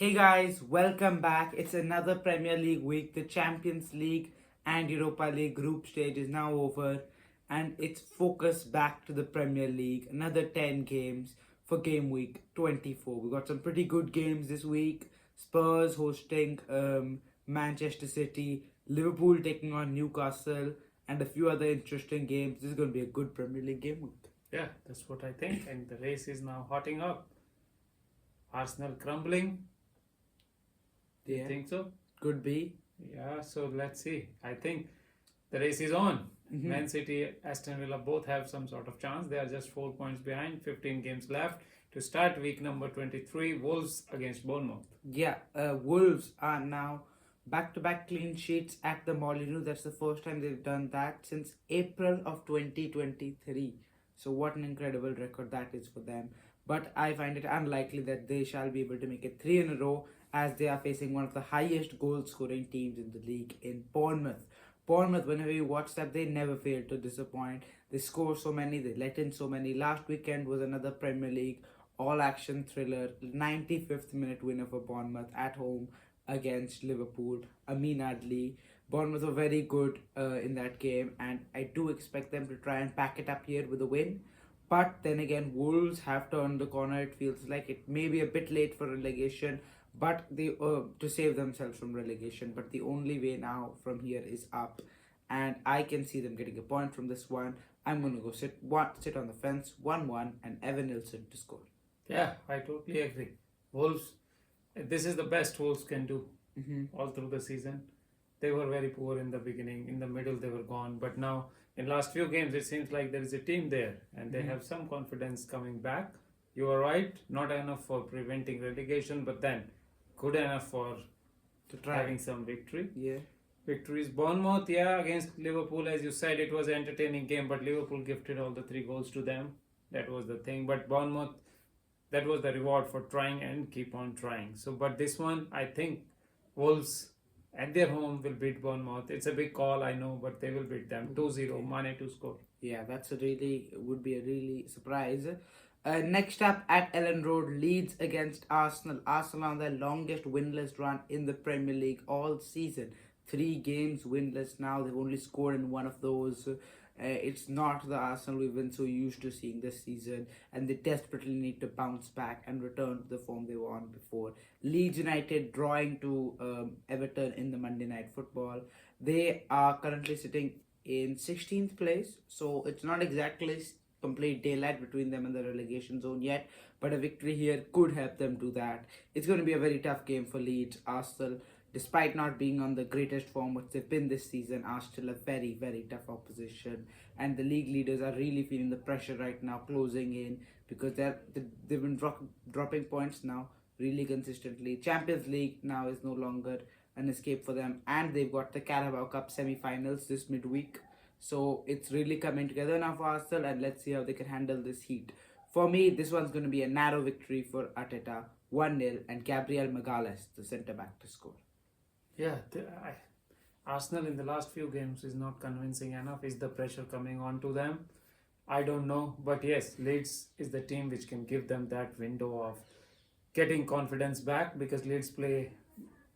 Hey guys, welcome back. It's another Premier League week. The Champions League and Europa League group stage is now over, and it's focused back to the Premier League. Another 10 games for game week 24. We got some pretty good games this week. Spurs hosting Manchester City, Liverpool taking on Newcastle, and a few other interesting games. This is going to be a good Premier League game week. Yeah, that's what I think. And the race is now hotting up. Arsenal crumbling. Do you think so? Could be. Yeah, so let's see. I think the race is on. Man City, Aston Villa both have some sort of chance. They are just 4 points behind, 15 games left. To start week number 23, Wolves against Bournemouth. Yeah, Wolves are now back-to-back clean sheets at the Molineux. That's the first time they've done that since April of 2023. So what an incredible record that is for them. But I find it unlikely that they shall be able to make it three in a row, as they are facing one of the highest goal-scoring teams in the league in Bournemouth. Bournemouth, whenever you watch that, they never fail to disappoint. They score so many, they let in so many. Last weekend was another Premier League all-action thriller, 95th minute winner for Bournemouth at home against Liverpool. Amin Adli. Bournemouth were very good in that game, and I do expect them to try and pack it up here with a win. But then again, Wolves have turned the corner. It feels like it may be a bit late for relegation, but they to save themselves from relegation. But the only way now from here is up, and I can see them getting a point from this one. I'm gonna go sit on the fence, 1-1, and Evan Nilsson to score. Yeah, I totally agree. Wolves, this is the best Wolves can do all through the season. They were very poor in the beginning. In the middle, they were gone. But now, in last few games, it seems like there is a team there, and they have some confidence coming back. You are right, not enough for preventing relegation, but then good enough for having some victory. Yeah. Victories. Bournemouth, yeah, against Liverpool, as you said, it was an entertaining game, but Liverpool gifted all the 3 goals to them. That was the thing. But Bournemouth, that was the reward for trying and keep on trying. So, but this one, I think Wolves at their home will beat Bournemouth. It's a big call, I know, but they will beat them 2-0. Mane to score. Yeah, would be a really surprise. Next up at Ellen Road, Leeds against Arsenal. Arsenal on their longest winless run in the Premier League all season. 3 games winless now. They've only scored in one of those. It's not the Arsenal we've been so used to seeing this season, and they desperately need to bounce back and return to the form they were on before. Leeds United drawing to Everton in the Monday Night Football. They are currently sitting in 16th place, so it's not exactly complete daylight between them and the relegation zone yet, but a victory here could help them do that. It's going to be a very tough game for Leeds. Arsenal, despite not being on the greatest form which they've been this season, are still a very, very tough opposition, and the league leaders are really feeling the pressure right now, closing in, because they've been dropping points now really consistently. Champions League now is no longer an escape for them, and they've got the Carabao Cup semi-finals this midweek. So it's really coming together now for Arsenal, and let's see how they can handle this heat. For me, this one's going to be a narrow victory for Arteta, 1-0, and Gabriel Magalhaes, the centre-back, to score. Yeah, Arsenal in the last few games is not convincing enough. Is the pressure coming on to them? I don't know. But yes, Leeds is the team which can give them that window of getting confidence back, because Leeds play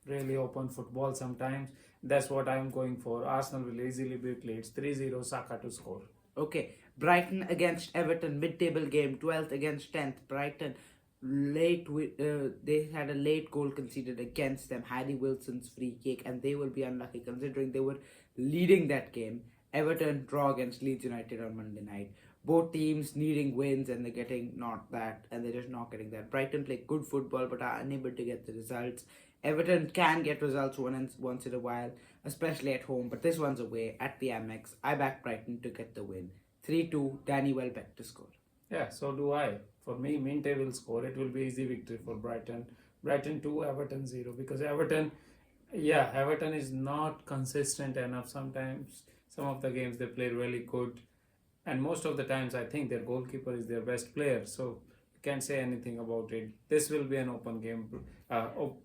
really open football sometimes. That's what I'm going for. Arsenal will easily beat Leeds. 3-0, Saka to score. Okay, Brighton against Everton, mid-table game, 12th against 10th. Brighton, they had a late goal conceded against them, Harry Wilson's free kick, and they will be unlucky considering they were leading that game. Everton draw against Leeds United on Monday night. Both teams needing wins, and they're just not getting that. Brighton play good football but are unable to get the results. Everton can get results once in a while, especially at home, but this one's away at the Amex. I back Brighton to get the win. 3-2, Danny Welbeck to score. Yeah, so do I. For me, Minte will score. It will be easy victory for Brighton. Brighton 2, Everton 0. Because Everton is not consistent enough. Sometimes, some of the games they play really good. And most of the times, I think their goalkeeper is their best player. So, you can't say anything about it. This will be an open game.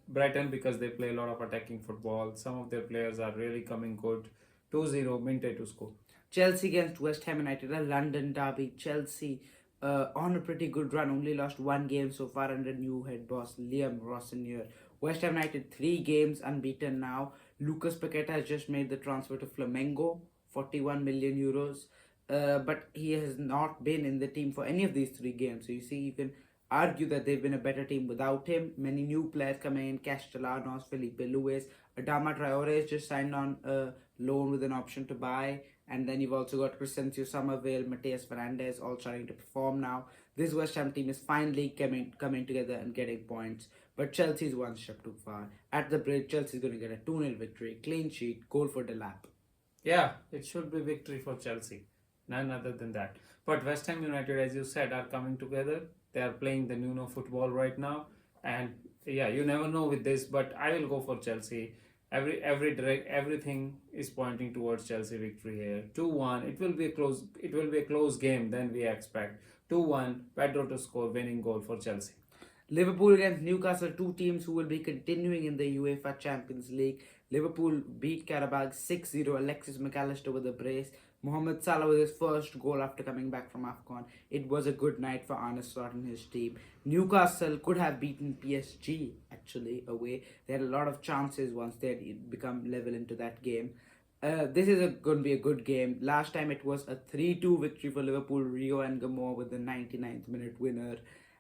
Brighton, because they play a lot of attacking football. Some of their players are really coming good. 2-0, Minte to score. Chelsea against West Ham United, a London derby. Chelsea on a pretty good run. Only lost one game so far under new head boss Liam Rossinier. West Ham United 3 games unbeaten now. Lucas Paqueta has just made the transfer to Flamengo, 41 million euros. But he has not been in the team for any of these 3 games. So you see, you can argue that they've been a better team without him. Many new players coming in: Castellanos, Felipe Luis, Adama Traore has just signed on a loan with an option to buy. And then you've also got Crescencio Somerville, Mateus Fernandez all starting to perform now. This West Ham team is finally coming together and getting points. But Chelsea's one step too far. At the break, Chelsea's going to get a 2-0 victory, clean sheet, goal for Delap. Yeah, it should be victory for Chelsea. None other than that. But West Ham United, as you said, are coming together. They are playing the Nuno football right now. And yeah, you never know with this, but I will go for Chelsea. Everything is pointing towards Chelsea victory here. 2-1. It will be a close game than we expect. 2-1. Pedro to score winning goal for Chelsea. Liverpool against Newcastle, two teams who will be continuing in the UEFA Champions League. Liverpool beat Karabakh 6-0. Alexis McAllister with a brace. Mohamed Salah with his first goal after coming back from AFCON. It was a good night for Arne Slot and his team. Newcastle could have beaten PSG actually away. They had a lot of chances once they had become level into that game. This is going to be a good game. Last time it was a 3-2 victory for Liverpool. Rio and Gamor with the 99th minute winner.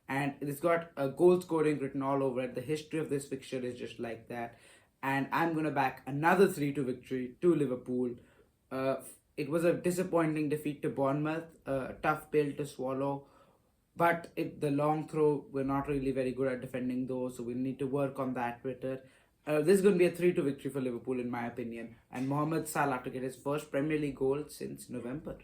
And it's got a goal scoring written all over it. The history of this fixture is just like that. And I'm going to back another 3-2 victory to Liverpool. It was a disappointing defeat to Bournemouth, a tough pill to swallow. But the long throw, we're not really very good at defending those, so we need to work on that better. This is going to be a 3-2 victory for Liverpool, in my opinion. And Mohamed Salah to get his first Premier League goal since November.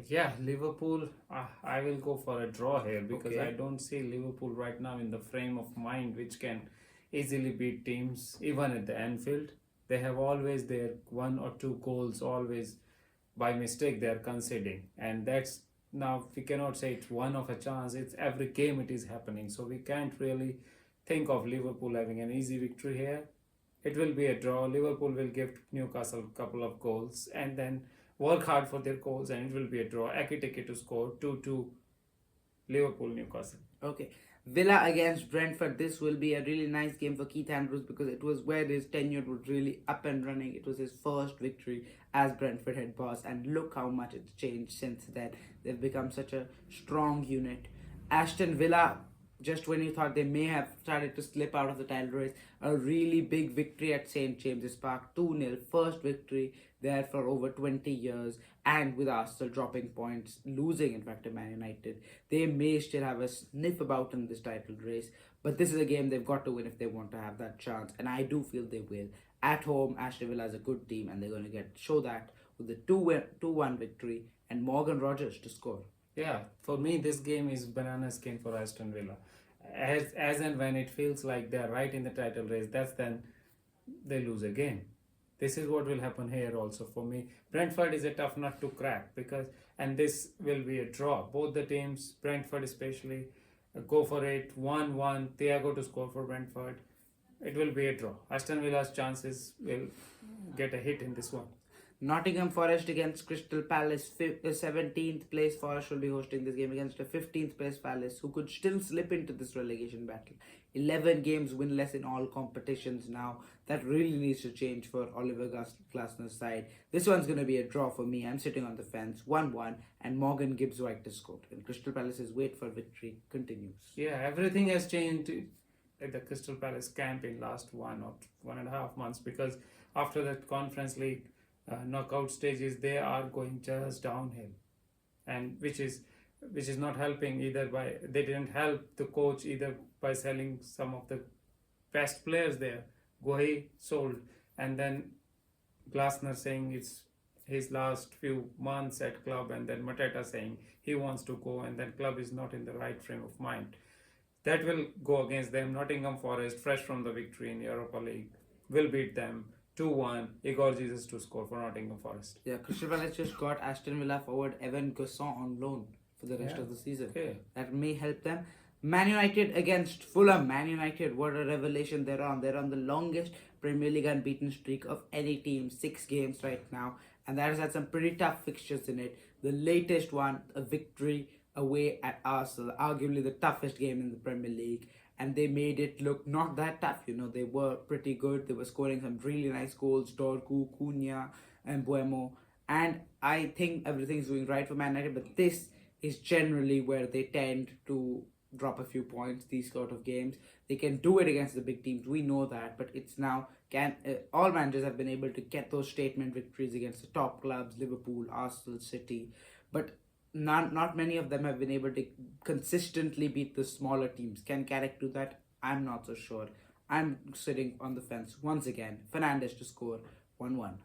Yeah, Liverpool, I will go for a draw here because Okay. I don't see Liverpool right now in the frame of mind which can easily beat teams, even at the Anfield. They have always their 1 or 2 goals, always by mistake they are conceding. And that's now, we cannot say it's one of a chance, it's every game it is happening. So we can't really think of Liverpool having an easy victory here. It will be a draw. Liverpool will give Newcastle a couple of goals and then work hard for their goals, and it will be a draw. Ekitike to score 2-2 Liverpool Newcastle. Okay. Villa against Brentford. This will be a really nice game for Keith Andrews because it was where his tenure was really up and running. It was his first victory as Brentford head boss, and look how much it's changed since then. They've become such a strong unit. Aston Villa, just when you thought they may have started to slip out of the title race, a really big victory at St. James's Park, 2-0, first victory there for over 20 years, and with Arsenal dropping points, losing in fact to Man United, they may still have a sniff about in this title race, but this is a game they've got to win if they want to have that chance, and I do feel they will. At home, Aston Villa is a good team, and they're going to show that with the 2-1 victory and Morgan Rogers to score. Yeah, for me this game is banana skin for Aston Villa. As and when it feels like they're right in the title race, that's then they lose a game. This is what will happen here also for me. Brentford is a tough nut to crack and this will be a draw. Both the teams, Brentford especially, go for it. 1-1, Thiago to score for Brentford. It will be a draw. Aston Villa's chances will get a hit in this one. Nottingham Forest against Crystal Palace. 17th place Forest will be hosting this game against a 15th place Palace, who could still slip into this relegation battle. 11 games winless in all competitions now. That really needs to change for Oliver Glasner's side. This one's going to be a draw for me. I'm sitting on the fence. 1-1 and Morgan Gibbs-White to score. And Crystal Palace's wait for victory continues. Yeah, everything has changed at the Crystal Palace camp in last 1.5 months, because after that Conference League knockout stages, they are going just downhill, and which is not helping either. They didn't help the coach either by selling some of the best players there. Guehi sold, and then Glasner saying it's his last few months at club, and then Mateta saying he wants to go, and then club is not in the right frame of mind. That will go against them. Nottingham Forest, fresh from the victory in Europa League, will beat them 2-1. Igor Jesus to score for Nottingham Forest. Yeah, Crystal Palace just got Aston Villa forward Evan Gusson on loan for the rest of the season. Okay. That may help them. Man United against Fulham. Man United, what a revelation they're on. They're on the longest Premier League unbeaten streak of any team, 6 games right now. And that has had some pretty tough fixtures in it. The latest one, a victory away at Arsenal, arguably the toughest game in the Premier League, and they made it look not that tough. You know, they were pretty good. They were scoring some really nice goals, Dorgu, Cunha, and Buemo. And I think everything's going right for Man United, but this is generally where they tend to drop a few points, these sort of games. They can do it against the big teams, we know that, but it's now can all managers have been able to get those statement victories against the top clubs, Liverpool, Arsenal, City, but not many of them have been able to consistently beat the smaller teams. Can Carrick do that? I'm not so sure. I'm sitting on the fence once again. Fernandes to score 1-1.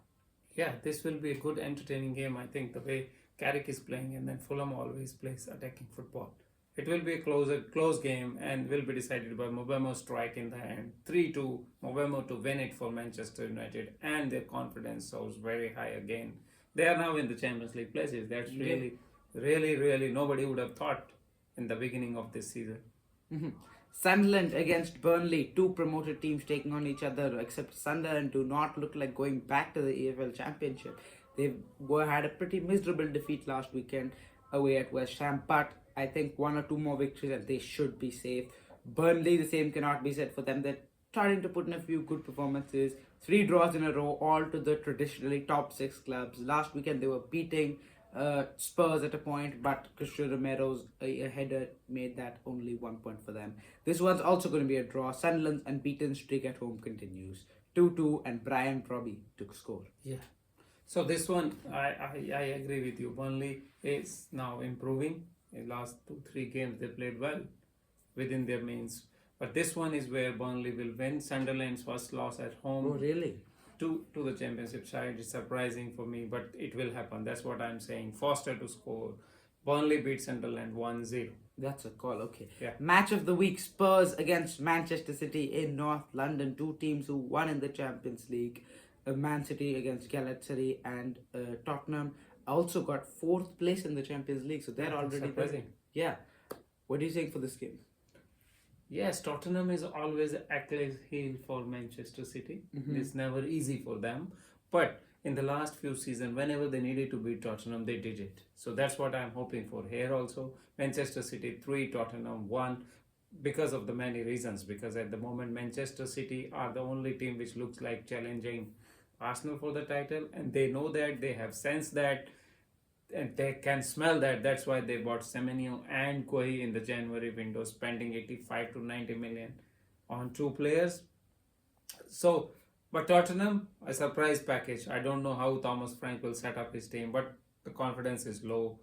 Yeah, this will be a good entertaining game. I think the way Carrick is playing, and then Fulham always plays attacking football. It will be a close game and will be decided by Mbemo's strike in the end. 3-2, Mbemo to win it for Manchester United, and their confidence soars very high again. They are now in the Champions League places. That's really nobody would have thought in the beginning of this season. Sunderland against Burnley, two promoted teams taking on each other, except Sunderland do not look like going back to the EFL Championship. They had a pretty miserable defeat last weekend away at West Ham, but I think one or two more victories and they should be safe. Burnley, the same cannot be said for them. They're starting to put in a few good performances. 3 draws in a row, all to the traditionally top 6 clubs. Last weekend they were beating Spurs at a point, but Cristiano Romero's a header made that only 1 point for them. This one's also going to be a draw. Sunderland's unbeaten streak at home continues. 2-2 and Brian Robbie to score. Yeah. So this one, I agree with you. Burnley is now improving. In last 2-3 games, they played well within their means. But this one is where Burnley will win. Sunderland's first loss at home. Oh, really? To the championship side is surprising for me, but it will happen. That's what I'm saying. Foster to score. Burnley beat Sunderland 1-0. That's a call, okay. Yeah. Match of the week, Spurs against Manchester City in North London. Two teams who won in the Champions League. Man City against Galatasaray, and Tottenham also got 4th place in the Champions League. So they're already surprising. Yeah. What do you think for this game? Yes, Tottenham is always Achilles heel for Manchester City. It's never easy for them. But in the last few seasons, whenever they needed to beat Tottenham, they did it. So that's what I'm hoping for here also. Manchester City 3, Tottenham 1, because of the many reasons. Because at the moment, Manchester City are the only team which looks like challenging Arsenal for the title, and they know that, they have sensed that, and they can smell that. That's why they bought Semenyo and Guehi in the January window, spending 85 to 90 million on 2 players. So, but Tottenham, a surprise package. I don't know how Thomas Frank will set up his team, but the confidence is low.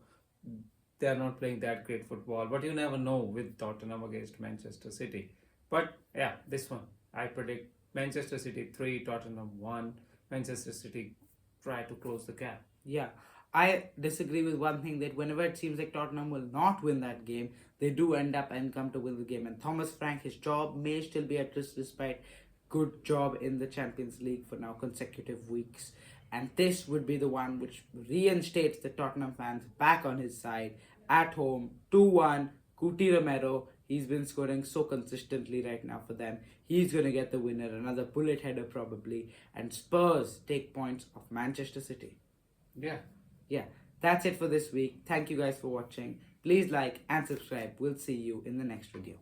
They are not playing that great football, but you never know with Tottenham against Manchester City. But yeah, this one, I predict Manchester City 3, Tottenham 1. Manchester City try to close the gap. Yeah, I disagree with one thing, that whenever it seems like Tottenham will not win that game, they do end up and come to win the game. And Thomas Frank, his job may still be at risk despite good job in the Champions League for now consecutive weeks. And this would be the one which reinstates the Tottenham fans back on his side at home. 2-1, Cuti Romero. He's been scoring so consistently right now for them. He's going to get the winner, another bullet header probably. And Spurs take points off Manchester City. Yeah, that's it for this week. Thank you guys for watching. Please like and subscribe. We'll see you in the next video.